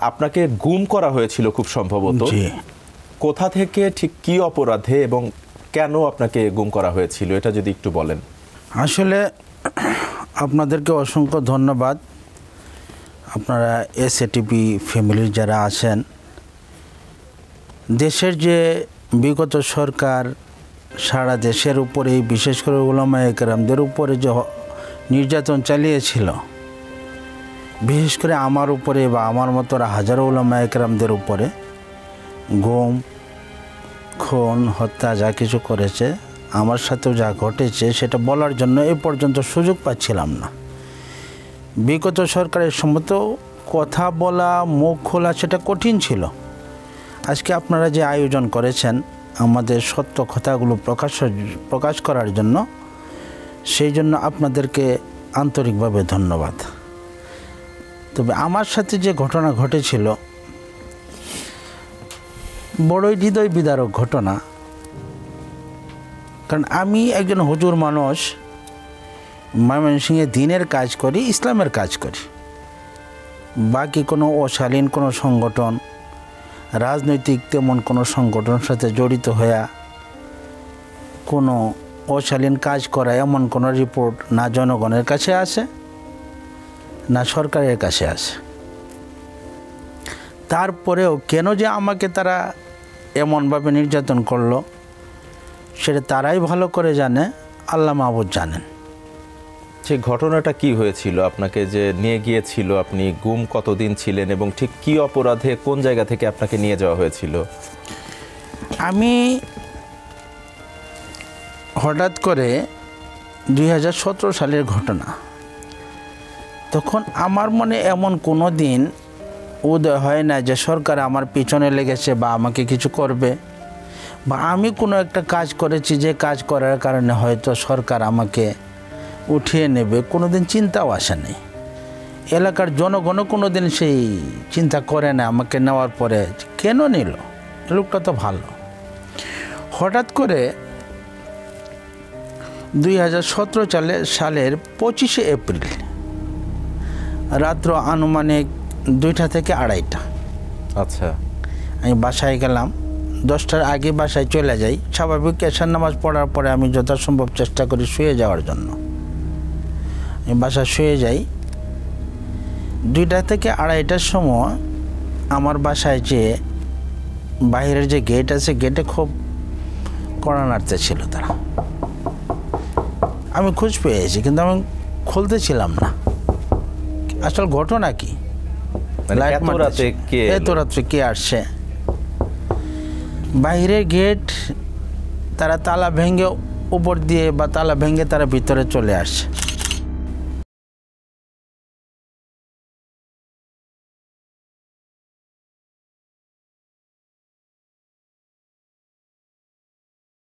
আপনাকে গুম করা হয়েছিল খুব সম্ভবত। কোথা থেকে, ঠিক কি অপরাধে এবং কেন আপনাকে গুম করা হয়েছিল, এটা যদি একটু বলেন। আসলে আপনাদেরকে অসংখ্য ধন্যবাদ। আপনারা এসএটিভি ফ্যামিলির যারা আছেন, দেশের যে বিগত সরকার সারা দেশের উপরে, বিশেষ করে উলামায়ে কেরামদের উপরে যে নির্যাতন চালিয়েছিল, বিশেষ করে আমার উপরে বা আমার মতো হাজারো উলামায়ে কেরামদের উপরে গুম, খুন, হত্যা যা কিছু করেছে, আমার সাথেও যা ঘটেছে সেটা বলার জন্য এ পর্যন্ত সুযোগ পাচ্ছিলাম না। বিগত সরকারের সময় তো কথা বলা, মুখ খোলা সেটা কঠিন ছিল। আজকে আপনারা যে আয়োজন করেছেন আমাদের সত্য কথাগুলো প্রকাশ করার জন্য, সেই জন্য আপনাদেরকে আন্তরিকভাবে ধন্যবাদ। তবে আমার সাথে যে ঘটনা ঘটেছিল বড়ই হৃদয় বিদারক ঘটনা। কারণ আমি একজন হুজুর মানুষ, ময়মনসিংহে দ্বীনের কাজ করি, ইসলামের কাজ করি। বাকি কোনো অশালীন কোনো সংগঠন, রাজনৈতিক তেমন কোনো সংগঠনের সাথে জড়িত হয়ে কোনো অশালীন কাজ করা এমন কোনো রিপোর্ট না জনগণের কাছে আসে না সরকারের কাছে আসে। তারপরেও কেন যে আমাকে তারা এমনভাবে নির্যাতন করলো সেটা তারাই ভালো করে জানে, আল্লাহ মাহবুদ জানেন। সেই ঘটনাটা কি হয়েছিল? আপনাকে যে নিয়ে গিয়েছিল, আপনি গুম কতদিন ছিলেন এবং ঠিক কি অপরাধে কোন জায়গা থেকে আপনাকে নিয়ে যাওয়া হয়েছিল? আমি হঠাৎ করে 2017 সালের ঘটনা, তখন আমার মনে এমন কোনো দিন উদয় হয় না যে সরকার আমার পিছনে লেগেছে বা আমাকে কিছু করবে, বা আমি কোনো একটা কাজ করেছি যে কাজ করার কারণে হয়তো সরকার আমাকে উঠিয়ে নেবে, কোনো দিন চিন্তাও আসে নাই। এলাকার জনগণও কোনো দিন সেই চিন্তা করে না আমাকে নেওয়ার পরে কেন নিল, লোকটা তো ভালো। হঠাৎ করে 2017 সালের 25শে এপ্রিল রাত্র আনুমানিক 2টা থেকে 2:30। আচ্ছা, আমি বাসায় গেলাম, 10টার আগে বাসায় চলে যাই। স্বাভাবিক এশার নামাজ পড়ার পরে আমি যথাসম্ভব চেষ্টা করি শুয়ে যাওয়ার জন্য। আমি বাসায় শুয়ে যাই। 2টা থেকে 2:30টার সময় আমার বাসায় যে বাইরের যে গেট আছে, গেটে খুব কড়া নাড়তে ছিল তারা। আমি খোঁজ পেয়েছি কিন্তু আমি খুলতেছিলাম না। আসল ঘটনা কি, এত রাত্রে কে আসছে? বাইরের গেট তারা তালা ভেঙে উপর দিয়ে বা তালা ভেঙে তারা ভিতরে চলে আসছে।